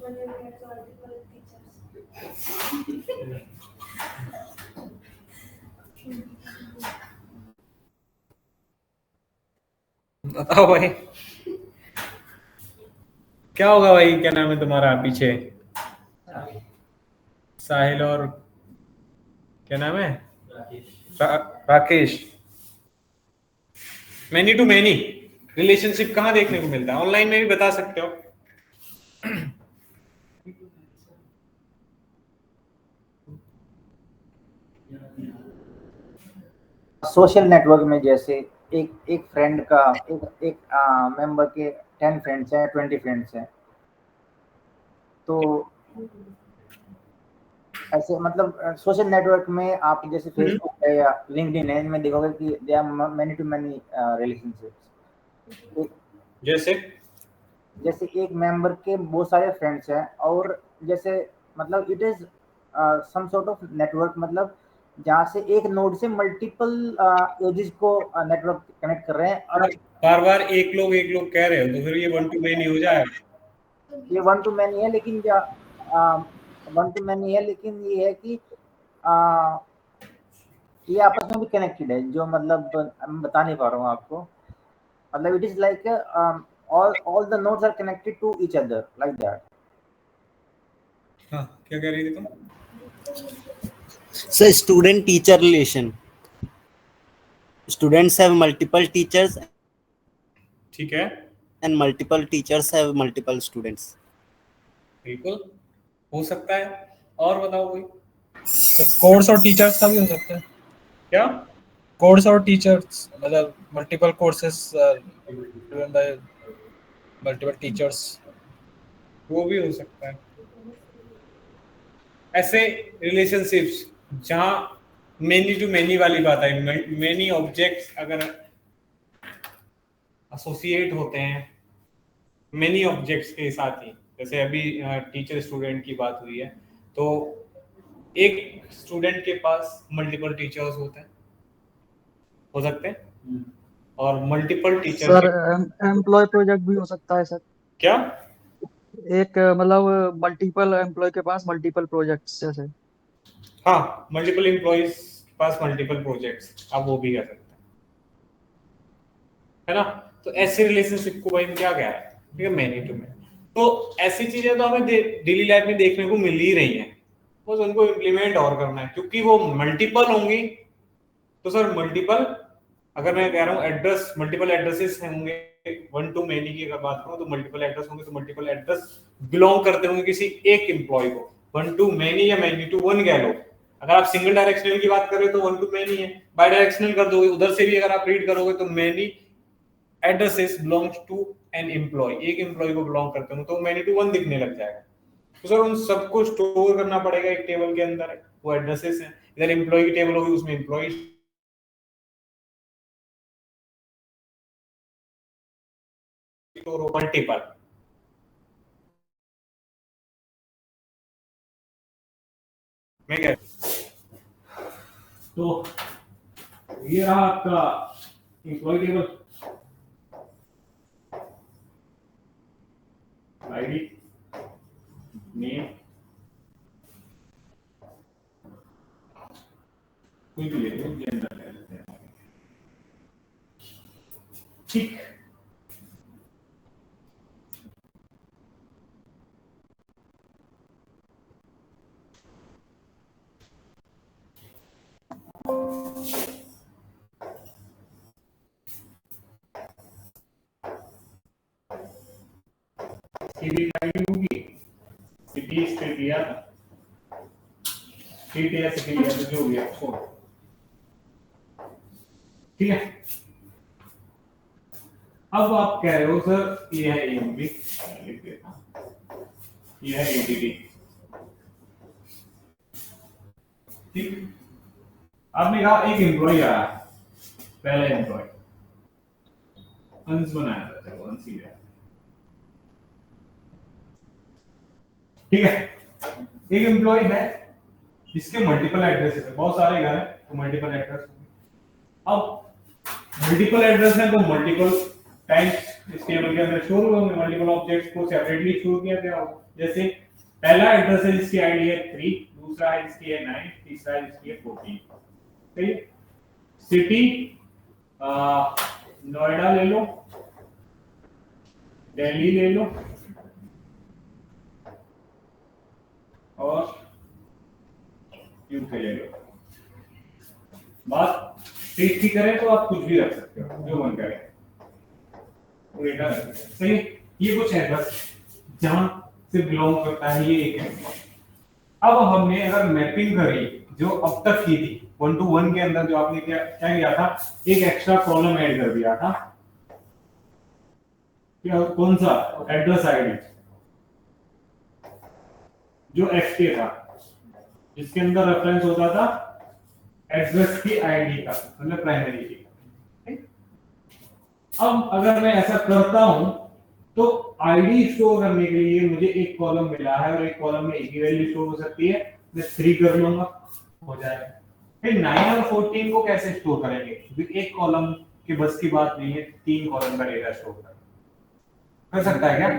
बताओ भाई, क्या होगा भाई? क्या नाम है तुम्हारा पीछे? साहिल और क्या नाम है? Rakesh. Many to many relationship कहाँ देखने को मिलता है? ऑनलाइन में भी बता सकते हो। सोशल नेटवर्क में जैसे एक एक फ्रेंड का एक एक मेंबर के 10 फ्रेंड्स हैं, 20 फ्रेंड्स हैं, तो ऐसे मतलब सोशल नेटवर्क में आप जैसे फेसबुक है या लिंक्डइन है, इनमें देखोगे कि they are many to many relationships. जैसे जैसे एक मेंबर के बहुत सारे फ्रेंड्स हैं, और जैसे मतलब it is some sort of network, मतलब जहाँ से एक नोड से मल्टीपल एजेस को नेटवर्क कनेक्ट कर रहे हैं। और बार बार एक लोग कह रहे हो तो फिर ये वन टू मैनी हो जाएगा। ये वन टू मैनी है, लेकिन वन टू मैनी है, लेकिन ये है कि ये आपस में भी कनेक्टेड है, जो मतलब मैं बता नहीं पा रहा हूँ आपको। मतलब it is like all the nodes are connected to each other like that. हाँ, क्या कह रही थी तुम? So student teacher relation. Students have multiple teachers ठीक है, and multiple teachers have multiple students. बिल्कुल हो सकता है। और बताओ कोई। कोर्स और टीचर्स का भी हो सकता है। क्या? कोर्स और टीचर्स मतलब multiple courses given by multiple teachers, वो भी हो सकता है। ऐसे रिलेशनशिप्स जहां मेनी टू मेनी वाली बात आई, मेनी ऑब्जेक्ट्स अगर एसोसिएट होते हैं मेनी ऑब्जेक्ट्स के साथ ही, जैसे अभी टीचर स्टूडेंट की बात हुई है, तो एक स्टूडेंट के पास मल्टीपल टीचर्स होते हैं, हो सकते हैं, और multiple teacher sir employ project भी हो सकता है सर। क्या? एक मतलब मल्टीपल एम्प्लॉय के पास मल्टीपल प्रोजेक्ट्स जैसे। हाँ, मल्टीपल एम्प्लॉइज के पास मल्टीपल प्रोजेक्ट्स, आप वो भी कर सकते हैं, है ना? तो ऐसे रिलेशनशिप को भाई क्या कह रहा है? ठीक है, मैनी टू मैनी। तो ऐसी चीजें तो हमें डेली लाइफ में देखने को मिल ही रही हैं, बस उनको इम्प्लीमेंट और करना है, क्योंकि वो मल्टीपल होंगी। तो सर मल्टीपल, अगर मैं कह रहा हूँ एड्रेस, मल्टीपल एड्रेसेस होंगे, वन टू मेनी की अगर बात करूं तो मल्टीपल एड्रेस होंगे, तो मल्टीपल एड्रेस बिलोंग करते होंगे किसी एक एम्प्लॉय को। वन टू मेनी या मेनी टू वन कह लो। अगर आप सिंगल डायरेक्शनल की बात करें तो वन टू मेनी है, बाई डायरेक्शनल कर दोगे उधर से भी अगर आप रीड करोगे तो many addresses belongs to an employ, एक एम्प्लॉय को बिलोंग करते हो तो मेनी टू वन दिखने लग जाएगा। तो सर उन सबको स्टोर करना पड़ेगा एक टेबल के अंदर, है वो एड्रेसेस हैं। इधर एम्प्लॉय की टेबल होगी, उसमें एम्प्लॉय मल्टीपल। मैं क्या, तो ये रहा आपका एम्प्लॉय टेबल, आईडी, नेम, कोई भी ले लो, जेंडर ले लेते हैं, ठीक। सिटी आईडी होगी, सिटी स्टेट या स्टेट या सिटी या जो भी है उसको, ठीक है। अब आप कह रहे हो सर ये है एएमबी, लिख देता हूं, ये है एडीडी, ठीक। आपने कहा एक एम्प्लॉय आया, पहला एम्प्लॉय अंश बनाया था, चलो अंश ही है, ठीक है। एक एम्प्लॉय है जिसके मल्टीपल एड्रेसेस है, बहुत सारे घर हैं तो मल्टीपल एड्रेस होंगे। अब मल्टीपल एड्रेस है तो मल्टीपल टाइम्स इस टेबल के अंदर स्टोर होंगे, मल्टीपल ऑब्जेक्ट्स को सेपरेटली स्टोर किया गया होगा। जैसे पहला एड्रेस है जिसकी आईडी है 3, दूसरा है जिसकी है 9, तीसरा है जिसकी है 14। सही। सिटी नोएडा ले लो, दिल्ली ले लो और यूके ले लो। बात टेस्ट की करें तो आप कुछ भी रख सकते हो जो मन करे, डेटा रख सकते हो। सही। ये कुछ है बस जहां से बिलोंग करता है, ये एक है। अब हमने अगर मैपिंग करी जो अब तक की थी 1 to 1 के अंदर, जो आपने क्या किया था, एक एक्स्ट्रा कॉलम ऐड कर दिया था। क्या? कौन सा? एड्रेस आईडी जो एफके था, जिसके अंदर रेफरेंस होता था एड्रेस की आईडी का, मतलब प्राइमरी की। अब अगर मैं ऐसा करता हूं तो आईडी स्टोर करने के लिए मुझे एक कॉलम मिला है और एक कॉलम में एक ही वैल्यू स्टोर हो सकती है। मैं 3 कर लूंगा, हो जाएगा। फिर 9 और 14 को कैसे स्टोर करेंगे? क्योंकि एक कॉलम के बस की बात नहीं है 3 कॉलम का डेटा स्टोर करना। कर सकता है क्या?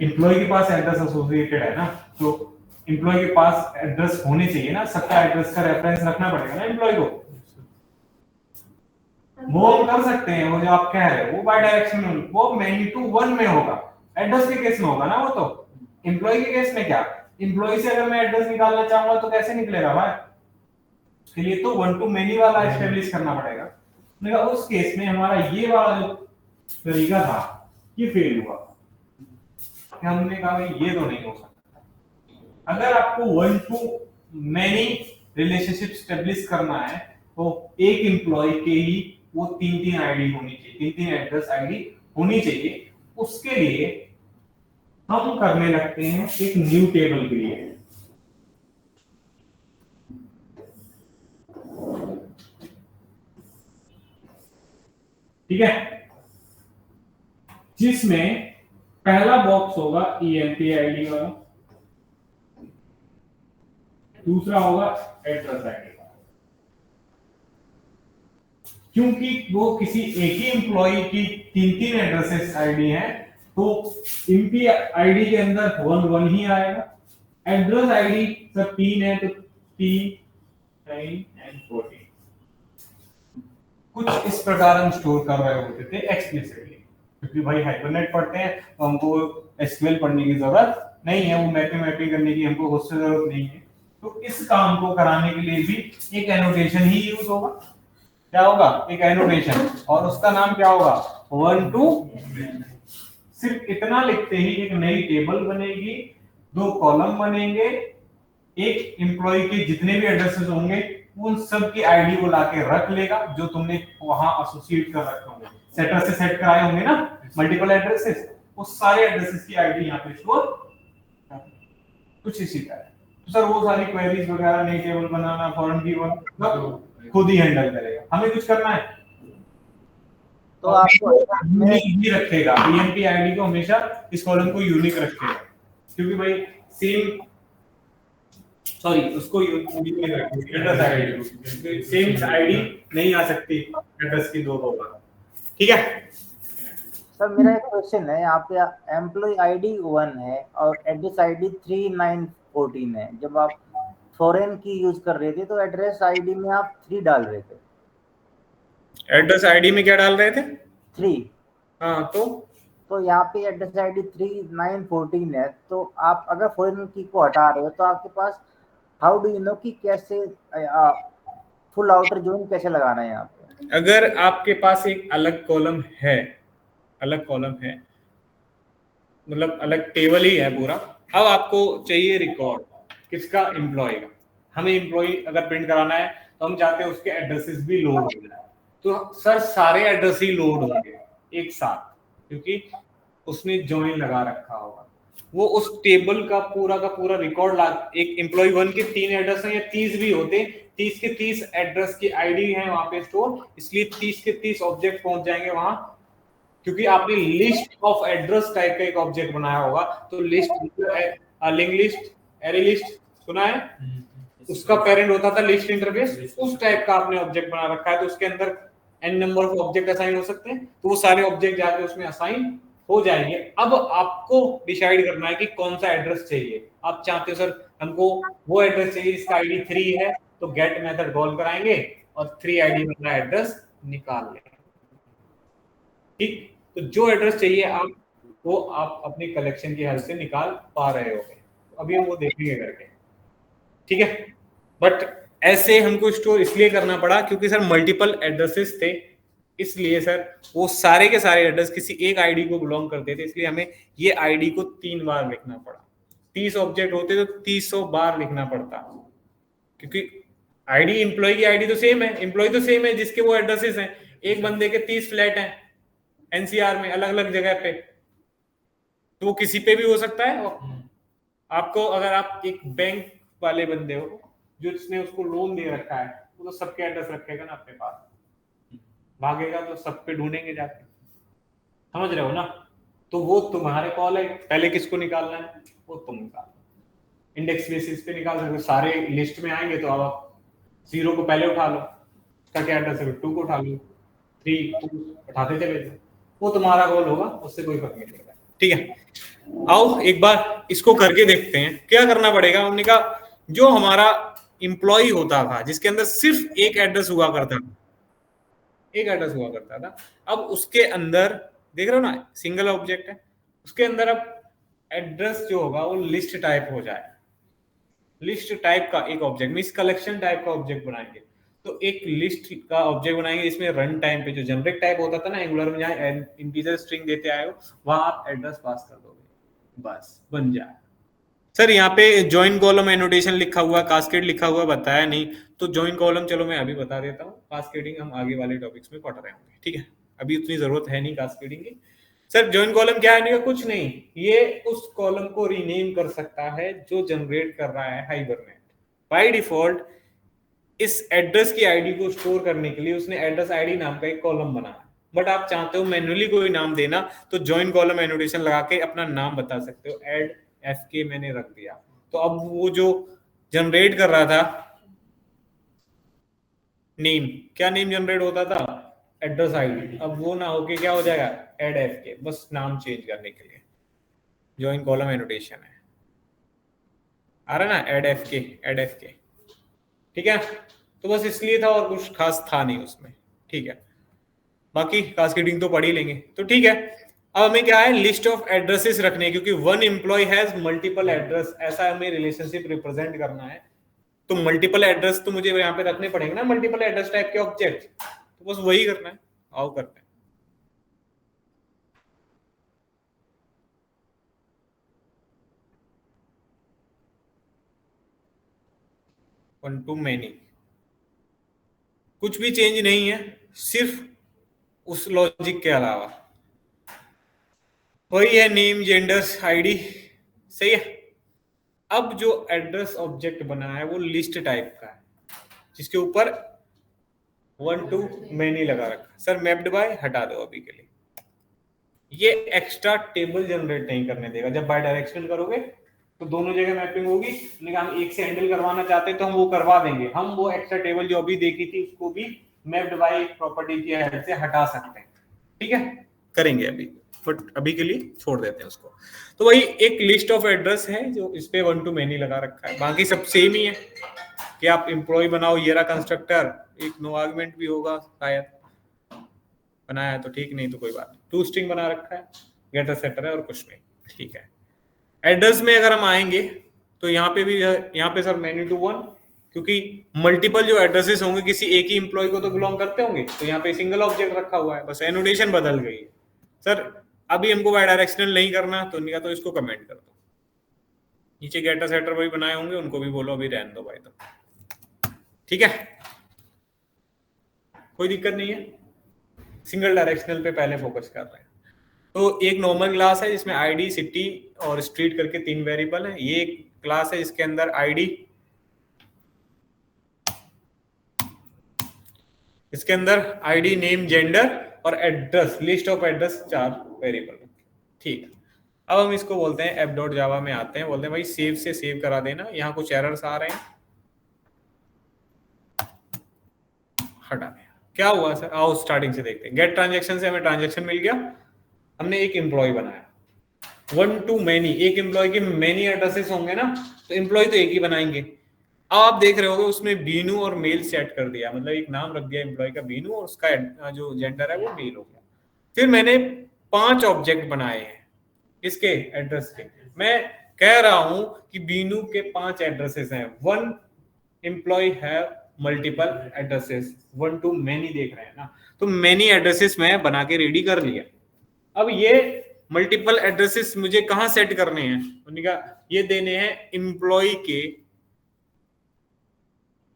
एम्प्लॉय के पास एड्रेस एसोसिएटेड है ना, तो एम्प्लॉय के पास एड्रेस होने चाहिए ना, सबका एड्रेस का रेफरेंस रखना पड़ेगा ना एम्प्लॉय को। वो हम कर सकते हैं, वो जो आप कह रहे हो वो बाय डायरेक्शन में, वो मेनी टू 1 में होगा, एड्रेस के केस में होगा ना वो। तो एम्प्लॉय के केस में क्या, एम्प्लॉय से अगर मैं एड्रेस निकालना चाहूंगा तो कैसे निकलेगा भाई? इसके लिए तो 1 to many वाला एस्टेब्लिश करना पड़ेगा। देखा उस केस में हमारा ये वाला जो तरीका था ये फेल हुआ। हमने कहा ये तो नहीं हो सकता। अगर आपको 1 to many रिलेशनशिप एस्टेब्लिश करना है तो एक एम्प्लॉय के ही वो 3 आईडी होनी चाहिए, 3 एड्रेस आईडी होनी चाहिए। उसके लिए हम करने लगते हैं एक न्यू टेबल क्रिएट। ठीक है, जिसमें पहला बॉक्स होगा ईएमपी आईडी वाला, दूसरा होगा एड्रेस आईडी का। क्योंकि वो किसी एक ही एम्प्लॉय की 3 एड्रेसेस आईडी है तो एमपी आईडी के अंदर 1 ही आएगा। एड्रेस आईडी सब 3 है तो 3, 9 and 14 कुछ इस प्रकार हम स्टोर कर रहे होते थे एक्सप्लिसिटली। क्योंकि भाई हाइपरनेट पढ़ते हैं तो हमको एसक्यूएल पढ़ने की जरूरत नहीं है, वो मैपिंग करने की हमको उससे जरूरत नहीं है। तो इस काम को कराने के लिए भी एक एनोटेशन ही यूज होगा। क्या होगा? एक एनोटेशन, और उसका नाम क्या होगा? 1 to। सिर्फ इतना लिखते ही एक नई टेबल बनेगी, 2 कॉलम बनेंगे, एक एम्प्लॉय के जितने भी एड्रेसेस होंगे उन सब की आईडी को लाके रख लेगा जो तुमने वहां एसोसिएट कर रखे होंगे, सेटर से सेट कराए होंगे ना मल्टीपल एड्रेसेस, उस सारे एड्रेसेस की आईडी यहाँ पे स्टोर कुछ इसी तरह। तो सर वो सारी क्वेरीज वगैरह, नई टेबल बनाना, फॉरेन की सब खुद ही हैंडल करेगा, हमें कुछ करना है तो आपको यूनिक रखेगा। ईएमपी आईडी को हमेशा इस कॉलम को यूनिक रखेगा, क्योंकि भाई सेम उसको यूनिक रखेगा एड्रेस आईडी, सेम आईडी नहीं आ सकती एड्रेस की 2 बार। ठीक है सर, मेरा एक क्वेश्चन है, यहाँ पे एम्प्लॉय आईडी 1 है और एड्रेस आईडी 3, 9, 14 है। जब आप फॉरेन की यूज कर रहे थे तो एड्रेस आईडी में आप 3 डाल रहे थे। एड्रेस आईडी में क्या डाल रहे थे? 3। हाँ, तो यहाँ पे एड्रेस आईडी 3, 9, 14 है। तो आप अगर फॉरेन की को हटा रहे हो तो आपके पास हाउ डू यू नो कि कैसे फुल आउटर जोन कैसे लगाना है यहाँ पे? अगर आपके पास एक अलग कॉलम है, मतलब अलग टेबल ही है पूरा, अब आपको चाहिए रिकॉर्ड किसका? एम्प्लॉय का। हमें एम्प्लॉय अगर प्रिंट कराना है तो हम चाहते हैं उसके एड्रेसेस भी लोड हो जाए। तो सर सारे एड्रेस ही लोड होंगे एक साथ, क्योंकि उसने ज्वाइन लगा रखा होगा। वो उस टेबल का पूरा रिकॉर्ड एक एम्प्लॉय 1 के 3 एड्रेस हैं या 30 भी होते, 30 के 30 एड्रेस की आईडी है वहां पे स्टोर, इसलिए 30 के 30 ऑब्जेक्ट पहुंच जाएंगे वहां। क्योंकि आपने लिस्ट ऑफ एड्रेस टाइप का एक ऑब्जेक्ट बनाया होगा, तो list, link list, array list सुना है, उसका पेरेंट होता था लिस्ट इंटरफेस, उस टाइप का आपने ऑब्जेक्ट बना रखा है। तो उसके अंदर n number of object assign हो सकते हैं, तो वो सारे ऑब्जेक्ट जाके उसमें असाइन हो जाएंगे। अब आपको डिसाइड करना है कि कौन सा एड्रेस चाहिए। आप चाहते हो सर हमको वो एड्रेस चाहिए जिसका आईडी 3 है, तो गेट मेथड कॉल कराएंगे और 3 आईडी वाला एड्रेस निकाल लेंगे। ठीक, तो जो एड्रेस चाहिए आप वो आप अपनी कलेक्शन की हेल्प से निकाल पा रहे हो। अभी हम वो देखेंगे करके, ठीक है। बट ऐसे हमको स्टोर इसलिए करना पड़ा क्योंकि सर मल्टीपल एड्रेसेस थे, इसलिए सर वो सारे के सारे एड्रेस किसी एक आईडी को बिलोंग करते थे, इसलिए हमें ये आईडी को 3 बार लिखना पड़ा। 30 ऑब्जेक्ट होते तो 300 बार लिखना पड़ता, क्योंकि आईडी एम्प्लॉय की आईडी तो सेम है, एम्प्लॉय तो सेम है जिसके वो एड्रेसेस हैं। एक बंदे के 30 फ्लैट हैं एनसीआर में अलग अलग जगह पे, तो वो किसी पे भी हो सकता है। आपको अगर आप एक बैंक वाले बंदे हो जो जिसने उसको लोन दे रखा है, वो तो सबके एड्रेस रखेगा ना अपने पास, भागेगा तो सब पे ढूंढेंगे जाके, समझ रहे हो ना। तो वो तुम्हारे कॉल है, पहले किसको निकालना है वो तुम निकालो। इंडेक्स बेसिस पे निकाल सकते हो, सारे लिस्ट में आएंगे तो अब आप 0 को पहले उठा लो, उसका क्या एड्रेस है, 2 को उठा लो, 3 2 उठाते चले जाओ, वो तुम्हारा कॉल होगा, उससे कोई फर्क नहीं पड़ेगा। ठीक है, आओ एक बार इसको करके देखते हैं क्या करना पड़ेगा। हमने कहा जो हमारा इंप्लॉई होता था जिसके अंदर सिर्फ एक एड्रेस हुआ करता था, एक एड्रेस हुआ करता था, अब उसके अंदर देख रहे हो ना सिंगल ऑब्जेक्ट है, उसके अंदर अब एड्रेस जो होगा वो लिस्ट टाइप हो जाए। लिस्ट टाइप का एक ऑब्जेक्ट मींस कलेक्शन टाइप का ऑब्जेक्ट बनाएंगे, तो एक लिस्ट का ऑब्जेक्ट बनाएंगे इसमें रन टाइम पे जो जनरिक टाइप होता था ना एंगुलर में, जहां इंटीजर स्ट्रिंग देते आए हो वहां आप एड्रेस पास कर दोगे, बस बन जाए। सर यहाँ पे जॉइन कॉलम एनोटेशन लिखा हुआ, कास्केड लिखा हुआ, बताया नहीं, तो जॉइन कॉलम चलो मैं अभी बता देता हूँ, कास्केडिंग हम आगे वाले टॉपिक्स में पढ़ रहे होंगे, ठीक है, अभी उतनी जरूरत है नहीं कास्केडिंग की। सर जॉइन कॉलम क्या है, कुछ नहीं, ये उस कॉलम को रीनेम कर सकता है जो जनरेट कर रहा है हाइबरनेट। बाय डिफॉल्ट इस एड्रेस की आईडी को स्टोर करने के लिए उसने एड्रेस आईडी नाम का एक कॉलम बनाया, बट आप चाहते हो मैन्युअली कोई नाम देना तो जॉइन कॉलम एनोटेशन लगा के अपना नाम बता सकते हो, एड एफके मैंने रख दिया। तो अब वो जो जनरेट कर रहा था नेम, क्या नेम जनरेट होता था, एड्रेस आईडी, अब वो ना होके क्या हो जाएगा, एड एफके, बस नाम चेंज करने के लिए जॉइन कॉलम एनोटेशन है, आ रहा ना, एड एफके, एड एफके, ठीक है। तो बस इसलिए था और कुछ खास था नहीं उसमें, ठीक है, बाकी कास्केडिंग तो पढ़ ही लेंगे, तो ठीक है। अब हमें क्या है, लिस्ट ऑफ एड्रेसेस रखने, क्योंकि one employ has multiple address, ऐसा हमें रिलेशनशिप रिप्रेजेंट करना है, तो मल्टीपल एड्रेस तो मुझे यहाँ पे रखने पड़ेंगे ना, मल्टीपल एड्रेस टाइप के ऑब्जेक्ट, तो बस वही करना है, आओ करते हैं। वन टू मैनी, कुछ भी चेंज नहीं है, सिर्फ उस लॉजिक के अलावा वही है, नेम जेंडर्स आईडी, सही है। अब जो एड्रेस ऑब्जेक्ट बना है वो लिस्ट टाइप का है, जिसके ऊपर 1 to मैनी लगा रखा। सर मैप्ड बाय हटा दो अभी के लिए, ये एक्स्ट्रा टेबल जनरेट नहीं करने देगा। जब बाय डायरेक्शनल करोगे तो दोनों जगह मैपिंग होगी, लेकिन हम एक से हैंडल करवाना चाहते हैं तो हम वो करवा देंगे, हम वो एक्स्ट्रा टेबल जो अभी देखी थी उसको भी मैप्ड बाय प्रॉपर्टी की हेल्प से हटा सकते हैं, ठीक है, करेंगे अभी, बट अभी के लिए छोड़ देते हैं उसको। तो वही एक लिस्ट ऑफ एड्रेस है जो इस पे 1 to मैनी लगा रखा है, बाकी सब सेम ही है कि आप एम्प्लॉय बनाओ, ये रहा कंस्ट्रक्टर, एक नो आर्गुमेंट भी होगा शायद, बनाया है तो ठीक, नहीं तो कोई बात नहीं, टू स्ट्रिंग बना रखा है, गेटर सेटर है और कुछ नहीं, ठीक है। एड्रेस में अगर हम आएंगे तो यहाँ पे भी, यहाँ पे सर मैनी टू वन, क्योंकि मल्टीपल जो एड्रेसेस होंगे किसी एक ही एम्प्लॉय को तो बिलोंग करते होंगे, तो यहाँ पे सिंगल ऑब्जेक्ट रखा हुआ है, बस एनोटेशन बदल गई है। सर अभी हमको बाय डायरेक्शनल नहीं करना, तो नहीं तो इसको कमेंट कर दो, नीचे गेटर सेटर वही बनाए होंगे उनको भी बोलो अभी रहने दो भाई, तो ठीक है, कोई दिक्कत नहीं है, सिंगल डायरेक्शनल पे पहले फोकस कर रहे हैं। तो एक नॉर्मल क्लास है जिसमें आईडी, सिटी और स्ट्रीट करके 3 वेरिएबल है। ये एक क्लास है जिसके अंदर आईडी, इसके अंदर आईडी, नेम, जेंडर और address, list of address 4 variable, ठीक। अब हम इसको बोलते हैं एप डॉट जावा में आते हैं, बोलते हैं भाई सेव से सेव करा देना, यहाँ कुछ एरर्स आ रहे हैं, हटा दें, क्या हुआ सर, आओ स्टार्टिंग से देखते हैं। गेट ट्रांजेक्शन से हमें ट्रांजेक्शन मिल गया, हमने एक एम्प्लॉय बनाया, वन टू मैनी, एक एम्प्लॉय के मैनी एड्रेसेस होंगे ना, तो एम्प्लॉय तो एक ही बनाएंगे। अब आप देख रहे होगे उसमें बीनू और मेल सेट कर दिया, मतलब एक नाम रख दिया एम्प्लॉय का बीनू और उसका जो जेंडर है वो मेल हो गया। फिर मैंने 5 ऑब्जेक्ट बनाए हैं इसके एड्रेस के। मैं कह रहा हूं कि बीनू के 5 एड्रेसेस हैं, वन एम्प्लॉय है multiple addresses, one two many देख रहे हैं ना, तो मैनी एड्रेसेस मैं बना के रेडी कर लिया। अब ये मल्टीपल एड्रेसेस मुझे कहां सेट करने हैं, उन्होंने कहा ये देने हैं एम्प्लॉय के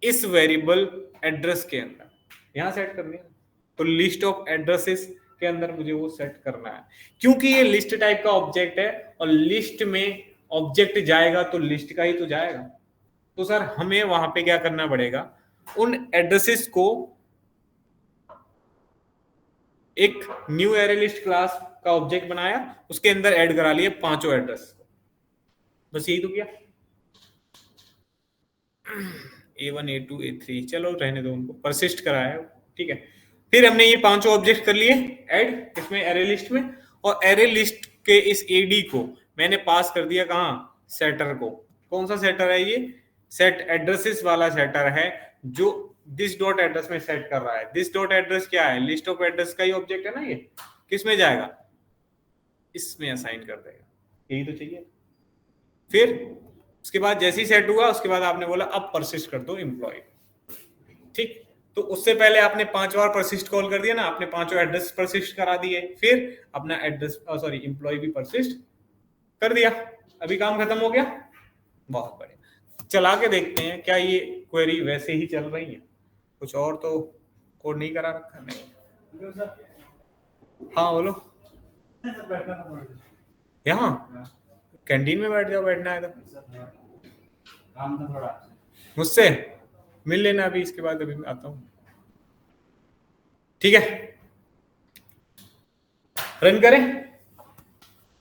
इस वेरिएबल एड्रेस के अंदर, यहां सेट करनी है। तो लिस्ट ऑफ एड्रेसेस के अंदर मुझे वो सेट करना है, क्योंकि ये लिस्ट टाइप का ऑब्जेक्ट है और लिस्ट में ऑब्जेक्ट जाएगा तो लिस्ट का ही तो जाएगा। तो सर हमें वहां पे क्या करना पड़ेगा, उन एड्रेसेस को एक न्यू एरे लिस्ट क्लास का ऑब्जेक्ट बनाया, उसके अंदर ऐड करा लिए 5 एड्रेस, बस यही तो किया। A1 A2 A3 चलो रहने दो, उनको परसिस्ट कराया, ठीक है। फिर हमने ये 5 ऑब्जेक्ट कर लिए ऐड इसमें एरे लिस्ट में, और एरे लिस्ट के इस एडी को मैंने पास कर दिया कहां, सेटर को। कौन सा सेटर है ये, सेट एड्रेसेस वाला सेटर है जो दिस डॉट एड्रेस में सेट कर रहा है। दिस डॉट एड्रेस क्या है, लिस्ट ऑफ एड्रेस का ही ऑब्जेक्ट है ना, ये किस में जाएगा, इसमें असाइन कर देगा, यही तो चाहिए। फिर उसके बाद जैसे ही सेट हुआ उसके बाद आपने बोला अब परसिस्ट कर दो एम्प्लॉय, ठीक। तो उससे पहले आपने 5 बार परसिस्ट कॉल कर दिया ना, आपने 5 एड्रेस परसिस्ट करा दिए, फिर अपना एड्रेस सॉरी एम्प्लॉय भी परसिस्ट कर दिया, अभी काम खत्म हो गया। बहुत बढ़िया, चला के देखते हैं क्या ये क्वेरी वैसे ही चल रही है, कुछ और तो कोड नहीं करा रखा नहीं। हाँ बोलो, यहाँ कैंटीन में बैठ जाओ, बैठना है तो मुझसे मिल लेना अभी, इसके बाद अभी आता हूं, ठीक है। रन करें,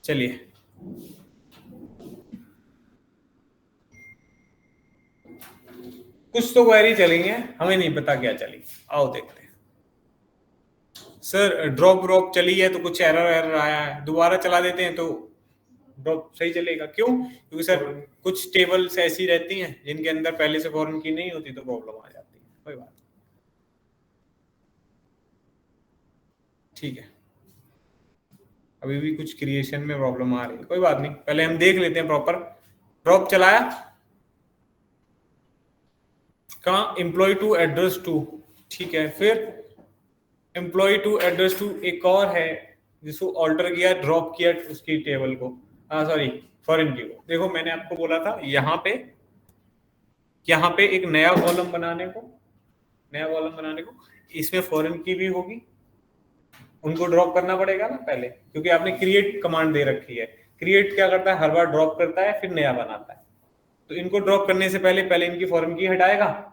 चलिए। कुछ तो क्वेरी चलेंगे, हमें नहीं पता क्या चली, आओ देखते हैं। सर ड्रॉप चली है तो कुछ एरर आया है, दोबारा चला देते हैं तो ड्रॉप सही चलेगा, क्यों, क्योंकि सर कुछ टेबल्स ऐसी रहती हैं जिनके अंदर पहले से फॉरेन की नहीं होती तो प्रॉब्लम आ जाती है, कोई बात नहीं, ठीक है। अभी भी कुछ क्रिएशन में प्रॉब्लम आ रही है, कोई बात नहीं, पहले हम देख लेते हैं प्रॉपर। ड्रॉप चलाया कहाँ, एम्प्लॉय टू एड्रेस टू, ठीक है। फिर एम्प्लॉय टू एड्रेस टू एक और है जिसको ऑल्टर किया, ड्रॉप किया उसकी टेबल को, सॉरी फॉरेन की को। देखो मैंने आपको बोला था यहाँ पे एक नया कॉलम बनाने को, इसमें फॉरेन की भी होगी, उनको ड्रॉप करना पड़ेगा ना पहले, क्योंकि आपने क्रिएट कमांड दे रखी है। क्रिएट क्या करता है, हर बार ड्रॉप करता है फिर नया बनाता है। तो इनको ड्रॉप करने से पहले इनकी फॉरेन की हटाएगा,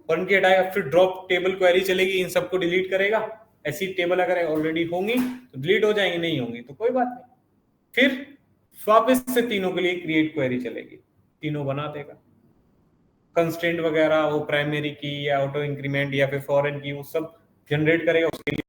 फिर ड्रॉप टेबल क्वेरी चलेगी, इन सबको डिलीट करेगा। ऐसी टेबल अगर ऑलरेडी होंगी तो डिलीट हो जाएंगी, नहीं होंगी तो कोई बात नहीं, फिर वापस से तीनों के लिए क्रिएट क्वेरी चलेगी, तीनों बना देगा। कंस्ट्रेंट वगैरह वो प्राइमरी की या ऑटो इंक्रीमेंट या फिर फॉरेन की वो सब जनरेट करेगा, उसके लिए